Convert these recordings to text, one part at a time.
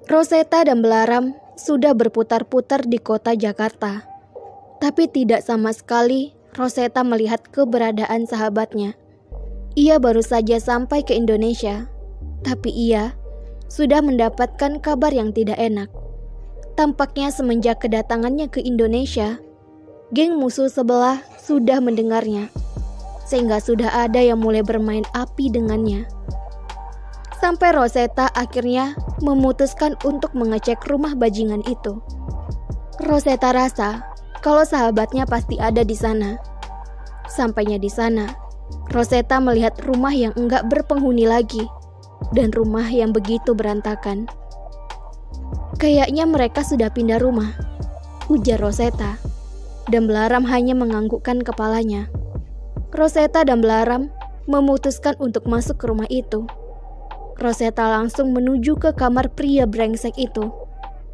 Rosetta dan Belaram sudah berputar-putar di kota Jakarta. Tapi tidak sama sekali Rosetta melihat keberadaan sahabatnya. Ia baru saja sampai ke Indonesia, tapi ia sudah mendapatkan kabar yang tidak enak. Tampaknya semenjak kedatangannya ke Indonesia, geng musuh sebelah sudah mendengarnya, sehingga sudah ada yang mulai bermain api dengannya. Sampai Rosetta akhirnya memutuskan untuk mengecek rumah bajingan itu. Rosetta rasa kalau sahabatnya pasti ada di sana. Sampainya di sana, Rosetta melihat rumah yang enggak berpenghuni lagi dan rumah yang begitu berantakan. Kayaknya mereka sudah pindah rumah, ujar Rosetta, dan Belaram hanya menganggukkan kepalanya. Rosetta dan Belaram memutuskan untuk masuk ke rumah itu. Rosetta langsung menuju ke kamar pria brengsek itu.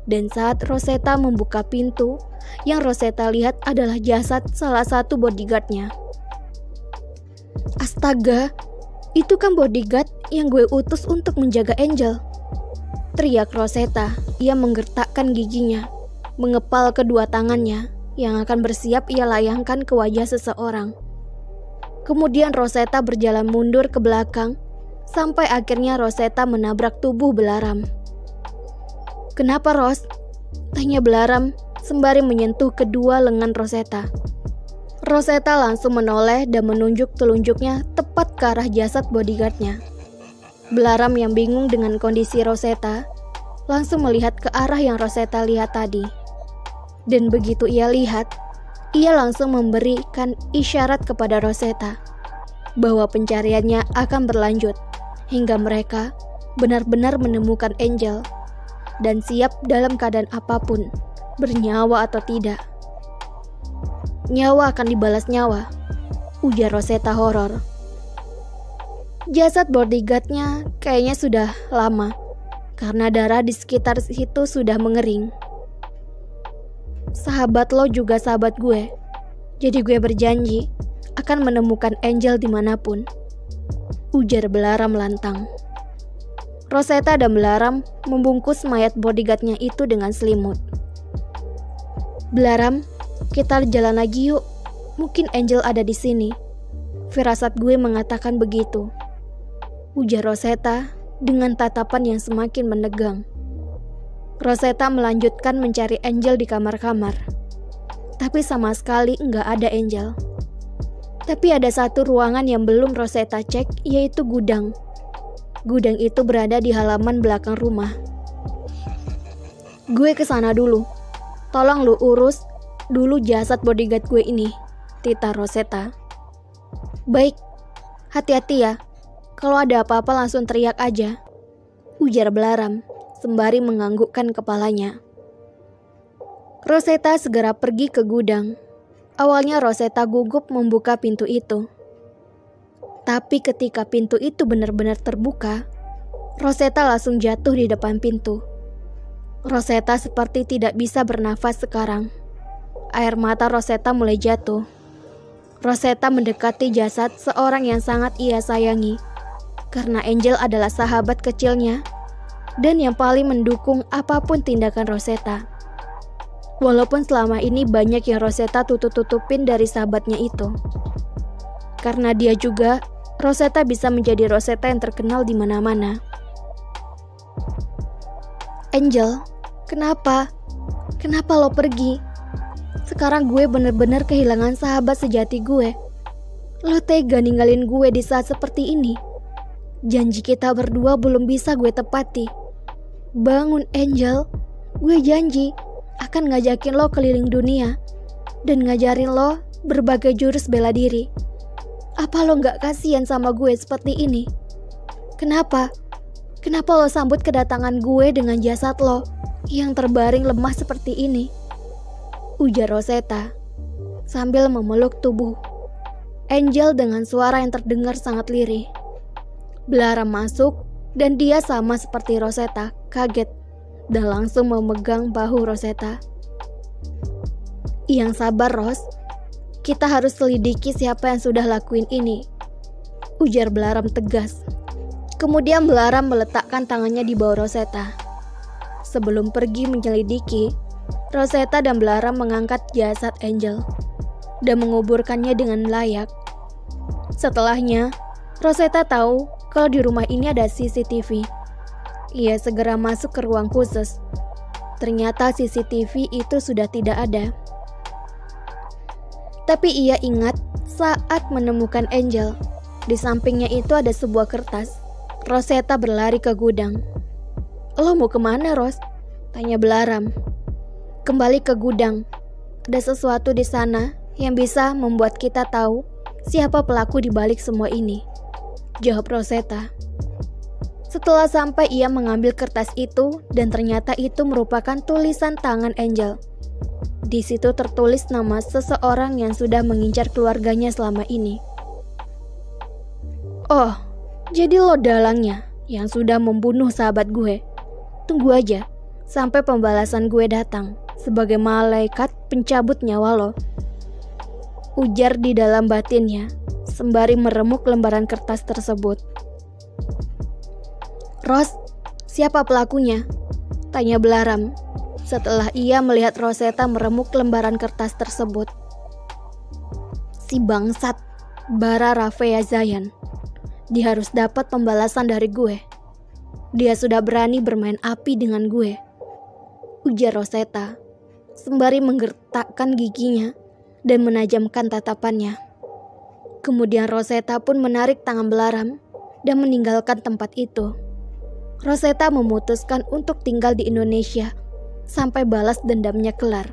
Dan saat Rosetta membuka pintu, yang Rosetta lihat adalah jasad salah satu bodyguardnya. Astaga, itu kan bodyguard yang gue utus untuk menjaga Angel. Teriak Rosetta. Ia menggertakkan giginya, mengepal kedua tangannya yang akan bersiap ia layangkan ke wajah seseorang. Kemudian Rosetta berjalan mundur ke belakang, sampai akhirnya Rosetta menabrak tubuh Belaram. "Kenapa, Ros?" tanya Belaram sembari menyentuh kedua lengan Rosetta. Rosetta langsung menoleh dan menunjuk telunjuknya tepat ke arah jasad bodyguardnya. Belaram yang bingung dengan kondisi Rosetta langsung melihat ke arah yang Rosetta lihat tadi. Dan begitu ia lihat, ia langsung memberikan isyarat kepada Rosetta bahwa pencariannya akan berlanjut hingga mereka benar-benar menemukan Angel dan siap dalam keadaan apapun, bernyawa atau tidak. "Nyawa akan dibalas nyawa," ujar Rosetta horor. Jasad bodyguardnya kayaknya sudah lama karena darah di sekitar situ sudah mengering. "Sahabat lo juga sahabat gue, jadi gue berjanji akan menemukan Angel dimanapun," ujar Belaram lantang. Rosetta dan Belaram membungkus mayat bodyguardnya itu dengan selimut. "Belaram, kita jalan lagi yuk. Mungkin Angel ada di sini. Firasat gue mengatakan begitu," ujar Rosetta dengan tatapan yang semakin menegang. Rosetta melanjutkan mencari Angel di kamar-kamar, tapi sama sekali nggak ada Angel. Tapi ada satu ruangan yang belum Rosetta cek, yaitu gudang. Gudang itu berada di halaman belakang rumah. "Gue kesana dulu. Tolong lu urus dulu jasad bodyguard gue ini," tita Rosetta. "Baik, hati-hati ya. Kalau ada apa-apa langsung teriak aja," ujar Belaram sembari menganggukkan kepalanya. Rosetta segera pergi ke gudang. Awalnya Rosetta gugup membuka pintu itu. Tapi ketika pintu itu benar-benar terbuka, Rosetta langsung jatuh di depan pintu. Rosetta seperti tidak bisa bernafas sekarang. Air mata Rosetta mulai jatuh. Rosetta mendekati jasad seorang yang sangat ia sayangi, karena Angel adalah sahabat kecilnya dan yang paling mendukung apapun tindakan Rosetta. Walaupun selama ini banyak yang Rosetta tutup-tutupin dari sahabatnya itu. Karena dia juga, Rosetta bisa menjadi Rosetta yang terkenal di mana-mana. "Angel, kenapa? Kenapa lo pergi? Sekarang gue bener-bener kehilangan sahabat sejati gue. Lo tega ninggalin gue di saat seperti ini. Janji kita berdua belum bisa gue tepati. Bangun Angel, gue janji akan ngajakin lo keliling dunia dan ngajarin lo berbagai jurus bela diri. Apa lo gak kasihan sama gue seperti ini? Kenapa? Kenapa lo sambut kedatangan gue dengan jasad lo yang terbaring lemah seperti ini?" ujar Rosetta sambil memeluk tubuh Angel dengan suara yang terdengar sangat lirih. Belaram masuk dan dia sama seperti Rosetta, kaget dan langsung memegang bahu Rosetta. "Yang sabar, Ros. Kita harus selidiki siapa yang sudah lakuin ini," ujar Belaram tegas. Kemudian Belaram meletakkan tangannya di bawah Rosetta. sebelum pergi menyelidiki, Rosetta dan Belaram mengangkat jasad Angel dan menguburkannya dengan layak. Setelahnya, Rosetta tahu kalau di rumah ini ada CCTV. Ia segera masuk ke ruang khusus. Ternyata CCTV itu sudah tidak ada. Tapi ia ingat saat menemukan Angel, di sampingnya itu ada sebuah kertas. Rosetta berlari ke gudang. "Lo mau kemana, Ros?" tanya Belaram. "Kembali ke gudang. Ada sesuatu di sana yang bisa membuat kita tahu siapa pelaku di balik semua ini," jawab Rosetta. Setelah sampai, ia mengambil kertas itu dan ternyata itu merupakan tulisan tangan Angel. Di situ tertulis nama seseorang yang sudah mengincar keluarganya selama ini. "Oh, jadi lo dalangnya yang sudah membunuh sahabat gue. Tunggu aja sampai pembalasan gue datang sebagai malaikat pencabut nyawa lo," ujar di dalam batinnya sembari meremuk lembaran kertas tersebut. "Ros, siapa pelakunya?" tanya Belaram setelah ia melihat Rosetta meremuk lembaran kertas tersebut. "Si bangsat, Bara Rafeazayan. Dia harus dapat pembalasan dari gue. Dia sudah berani bermain api dengan gue," ujar Rosetta sembari menggertakkan giginya dan menajamkan tatapannya. Kemudian Rosetta pun menarik tangan Belaram dan meninggalkan tempat itu. Rosetta memutuskan untuk tinggal di Indonesia sampai balas dendamnya kelar.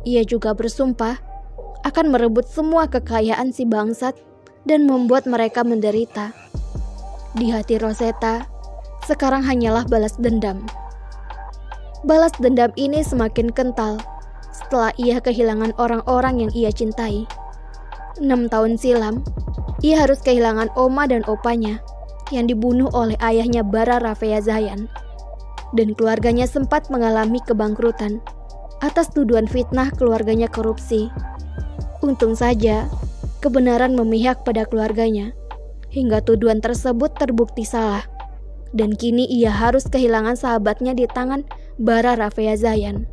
Ia juga bersumpah akan merebut semua kekayaan si bangsat dan membuat mereka menderita. Di hati Rosetta sekarang hanyalah balas dendam. Balas dendam ini semakin kental setelah ia kehilangan orang-orang yang ia cintai. 6 tahun silam, ia harus kehilangan oma dan opanya yang dibunuh oleh ayahnya Bara Rafeazayan, dan keluarganya sempat mengalami kebangkrutan atas tuduhan fitnah keluarganya korupsi. Untung saja kebenaran memihak pada keluarganya hingga tuduhan tersebut terbukti salah, dan kini ia harus kehilangan sahabatnya di tangan Bara Rafeazayan.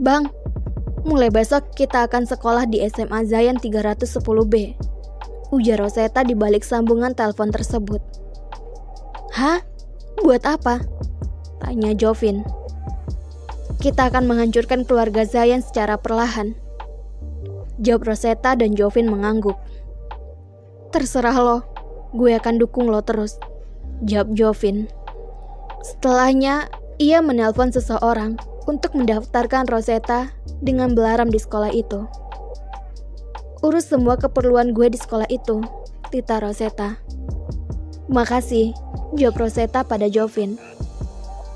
"Bang, mulai besok kita akan sekolah di SMA Zayan 310B," ujar Rosetta di balik sambungan telepon tersebut. "Hah? Buat apa?" tanya Jovin. "Kita akan menghancurkan keluarga Zayan secara perlahan," jawab Rosetta dan Jovin mengangguk. "Terserah lo, gue akan dukung lo terus," jawab Jovin. Setelahnya, ia menelpon seseorang untuk mendaftarkan Rosetta dengan Belaram di sekolah itu. "Urus semua keperluan gue di sekolah itu," tita Rosetta. "Makasih," jawab Rosetta pada Jovin.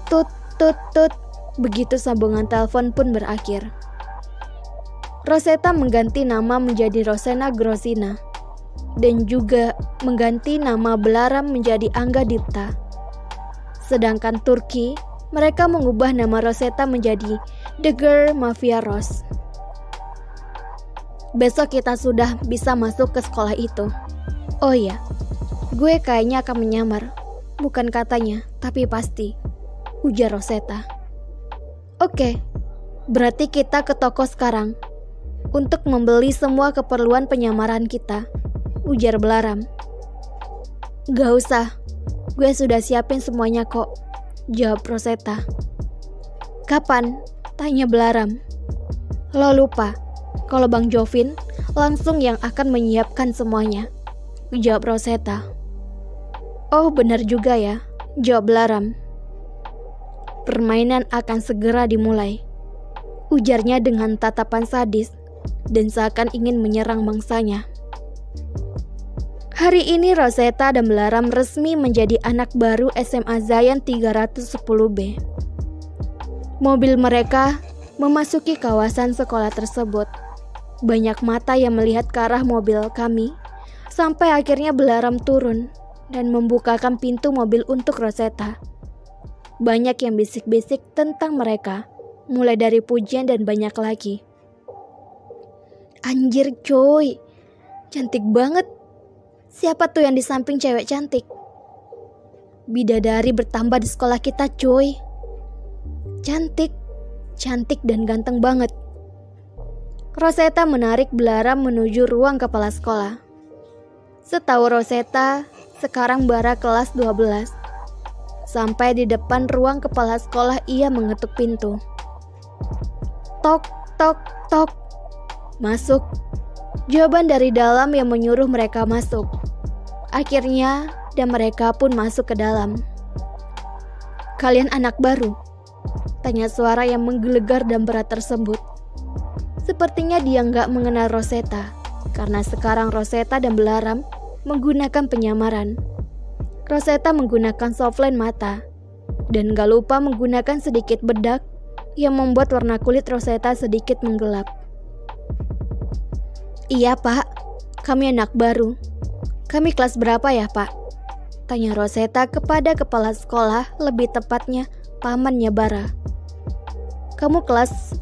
Tut tut tut, begitu sambungan telepon pun berakhir. Rosetta mengganti nama menjadi Rosena Grosina dan juga mengganti nama Belaram menjadi Angga Dipta. Sedangkan Turki, mereka mengubah nama Rosetta menjadi The Girl Mafia Rose. "Besok kita sudah bisa masuk ke sekolah itu. Oh iya, gue kayaknya akan menyamar. Bukan katanya, tapi pasti," ujar Rosetta. "Oke, berarti kita ke toko sekarang untuk membeli semua keperluan penyamaran kita," ujar Belaram. "Gak usah, gue sudah siapin semuanya kok," jawab Rosetta. "Kapan?" tanya Belaram. "Lo lupa kalau Bang Jovin langsung yang akan menyiapkan semuanya," jawab Rosetta. "Oh benar juga ya," jawab Belaram. "Permainan akan segera dimulai," ujarnya dengan tatapan sadis dan seakan ingin menyerang mangsanya. Hari ini Rosetta dan Belaram resmi menjadi anak baru SMA Zayan 310B. Mobil mereka memasuki kawasan sekolah tersebut. Banyak mata yang melihat ke arah mobil kami, sampai akhirnya Belaram turun dan membukakan pintu mobil untuk Rosetta. Banyak yang bisik-bisik tentang mereka, mulai dari pujian dan banyak lagi. "Anjir coy, cantik banget. Siapa tuh yang di samping cewek cantik?" bidadari bertambah di sekolah kita, cuy. Cantik, cantik dan ganteng banget. Rosetta menarik Belaram menuju ruang kepala sekolah. Setahu Rosetta, sekarang Bara kelas 12. Sampai di depan ruang kepala sekolah ia mengetuk pintu. Tok, tok, tok. Masuk. Jawaban dari dalam yang menyuruh mereka masuk. Akhirnya, dan mereka pun masuk ke dalam. Kalian anak baru? Tanya suara yang menggelegar dan berat tersebut. Sepertinya dia nggak mengenal Rosetta, karena sekarang Rosetta dan Belaram menggunakan penyamaran. Rosetta menggunakan softline mata, dan gak lupa menggunakan sedikit bedak yang membuat warna kulit Rosetta sedikit menggelap. Iya pak, kami anak baru. Kami kelas berapa ya pak? Tanya Rosetta kepada kepala sekolah, lebih tepatnya pamannya Bara. Kamu kelas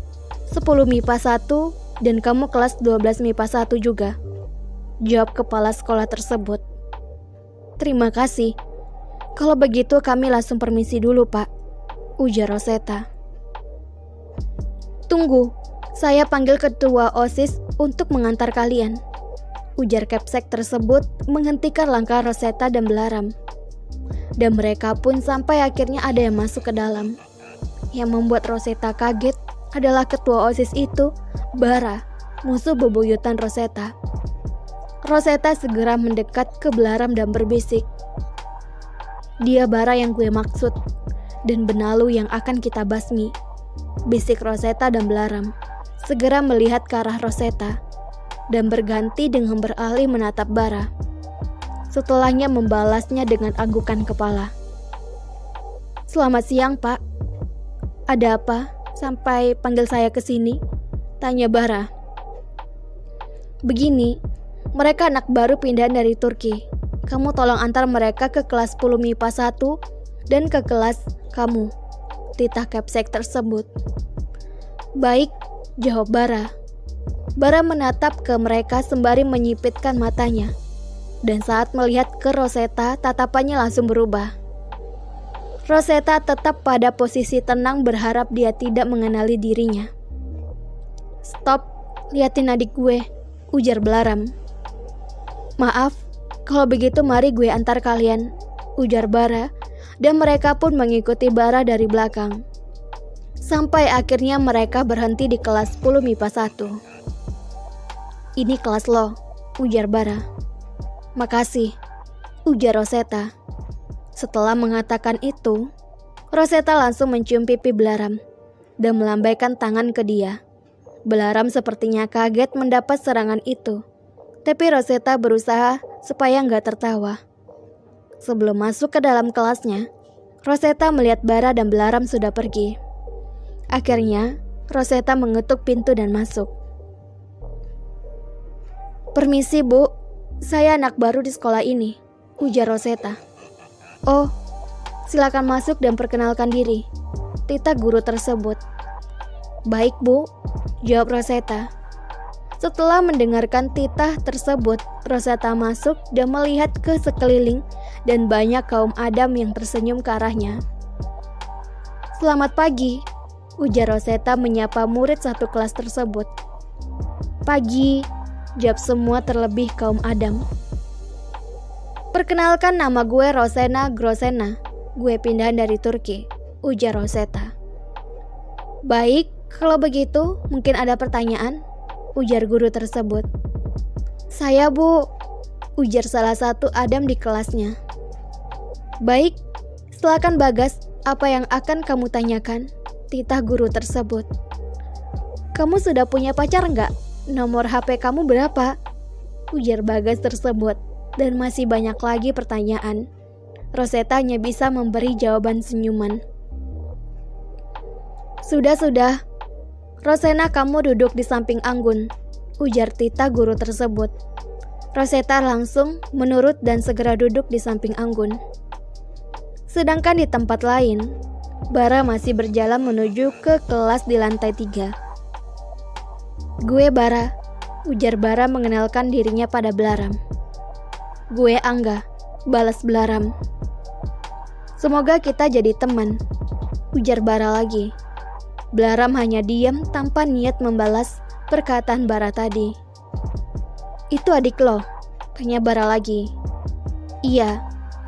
10 MIPA 1 dan kamu kelas 12 MIPA 1 juga. Jawab kepala sekolah tersebut. Terima kasih. Kalau begitu kami langsung permisi dulu pak, ujar Rosetta. Tunggu, saya panggil ketua OSIS untuk mengantar kalian, ujar Capsek tersebut menghentikan langkah Rosetta dan Belaram. Dan mereka pun sampai akhirnya ada yang masuk ke dalam. Yang membuat Rosetta kaget adalah ketua OSIS itu, Bara, musuh bebuyutan Rosetta. Rosetta segera mendekat ke Belaram dan berbisik. Dia Bara yang gue maksud, dan benalu yang akan kita basmi, bisik Rosetta dan Belaram, segera melihat ke arah Rosetta, dan berganti dengan beralih menatap Bara. Setelahnya membalasnya dengan anggukan kepala. Selamat siang pak. Ada apa sampai panggil saya ke sini? Tanya Bara. Begini, mereka anak baru pindahan dari Turki. Kamu tolong antar mereka ke kelas 10 MIPA 1 dan ke kelas kamu, titah Capsek tersebut. Baik, jawab Bara. Bara menatap ke mereka sembari menyipitkan matanya. Dan saat melihat ke Rosetta, tatapannya langsung berubah. Rosetta tetap pada posisi tenang berharap dia tidak mengenali dirinya. Stop, liatin adik gue, ujar Belaram. Maaf, kalau begitu mari gue antar kalian, ujar Bara, dan mereka pun mengikuti Bara dari belakang. Sampai akhirnya mereka berhenti di kelas 10 MIPA 1. Ini kelas lo, ujar Bara. Makasih, ujar Rosetta. Setelah mengatakan itu, Rosetta langsung mencium pipi Belaram dan melambaikan tangan ke dia. Belaram sepertinya kaget mendapat serangan itu, tapi Rosetta berusaha supaya nggak tertawa. Sebelum masuk ke dalam kelasnya, Rosetta melihat Bara dan Belaram sudah pergi. Akhirnya, Rosetta mengetuk pintu dan masuk. Permisi bu, saya anak baru di sekolah ini, ujar Rosetta. Oh, silakan masuk dan perkenalkan diri, titah guru tersebut. Baik bu, jawab Rosetta. Setelah mendengarkan titah tersebut, Rosetta masuk dan melihat ke sekeliling dan banyak kaum Adam yang tersenyum ke arahnya. Selamat pagi, ujar Rosetta menyapa murid satu kelas tersebut. Pagi, jawab semua terlebih kaum Adam. Perkenalkan, nama gue Rosena Grosena. Gue pindahan dari Turki, ujar Rosetta. Baik, kalau begitu mungkin ada pertanyaan, ujar guru tersebut. Saya bu, ujar salah satu Adam di kelasnya. Baik, silakan Bagas, apa yang akan kamu tanyakan? Titah guru tersebut. Kamu sudah punya pacar nggak? Nomor HP kamu berapa? Ujar Bagas tersebut. Dan masih banyak lagi pertanyaan. Rosetta hanya bisa memberi jawaban senyuman. Sudah. Rosena, kamu duduk di samping Anggun, ujar titah guru tersebut. Rosetta langsung menurut dan segera duduk di samping Anggun. Sedangkan di tempat lain, Bara masih berjalan menuju ke kelas di lantai 3. Gue Bara, ujar Bara mengenalkan dirinya pada Belaram. Gue Angga, balas Belaram. Semoga kita jadi teman, ujar Bara lagi. Belaram hanya diam tanpa niat membalas perkataan Bara tadi. Itu adik lo? Tanya Bara lagi. Iya,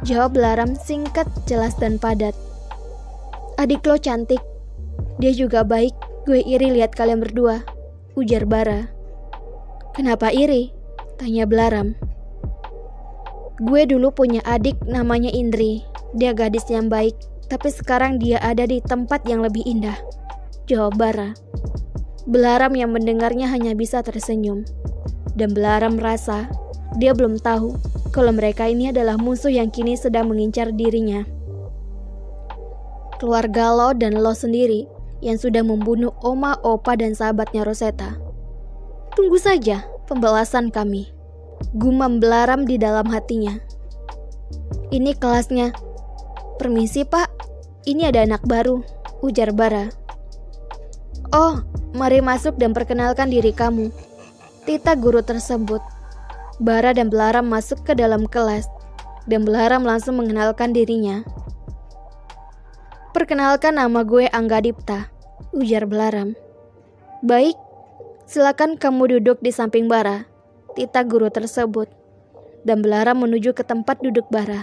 jawab Belaram singkat, jelas dan padat. Adik lo cantik. Dia juga baik, gue iri lihat kalian berdua, ujar Bara. Kenapa iri? Tanya Belaram. Gue dulu punya adik namanya Indri. Dia gadis yang baik, tapi sekarang dia ada di tempat yang lebih indah, jawab Bara. Belaram yang mendengarnya hanya bisa tersenyum. Dan Belaram merasa dia belum tahu kalau mereka ini adalah musuh yang kini sedang mengincar dirinya. Keluarga lo dan lo sendiri yang sudah membunuh oma, opa, dan sahabatnya Rosetta. Tunggu saja pembalasan kami, gumam Belaram di dalam hatinya. Ini kelasnya. Permisi pak, ini ada anak baru, ujar Bara. Oh, mari masuk dan perkenalkan diri kamu, titah guru tersebut. Bara dan Belaram masuk ke dalam kelas, dan Belaram langsung mengenalkan dirinya. Perkenalkan, nama gue Angga Dipta, ujar Belaram. Baik, silakan kamu duduk di samping Bara, titah guru tersebut. Dan Belaram menuju ke tempat duduk Bara.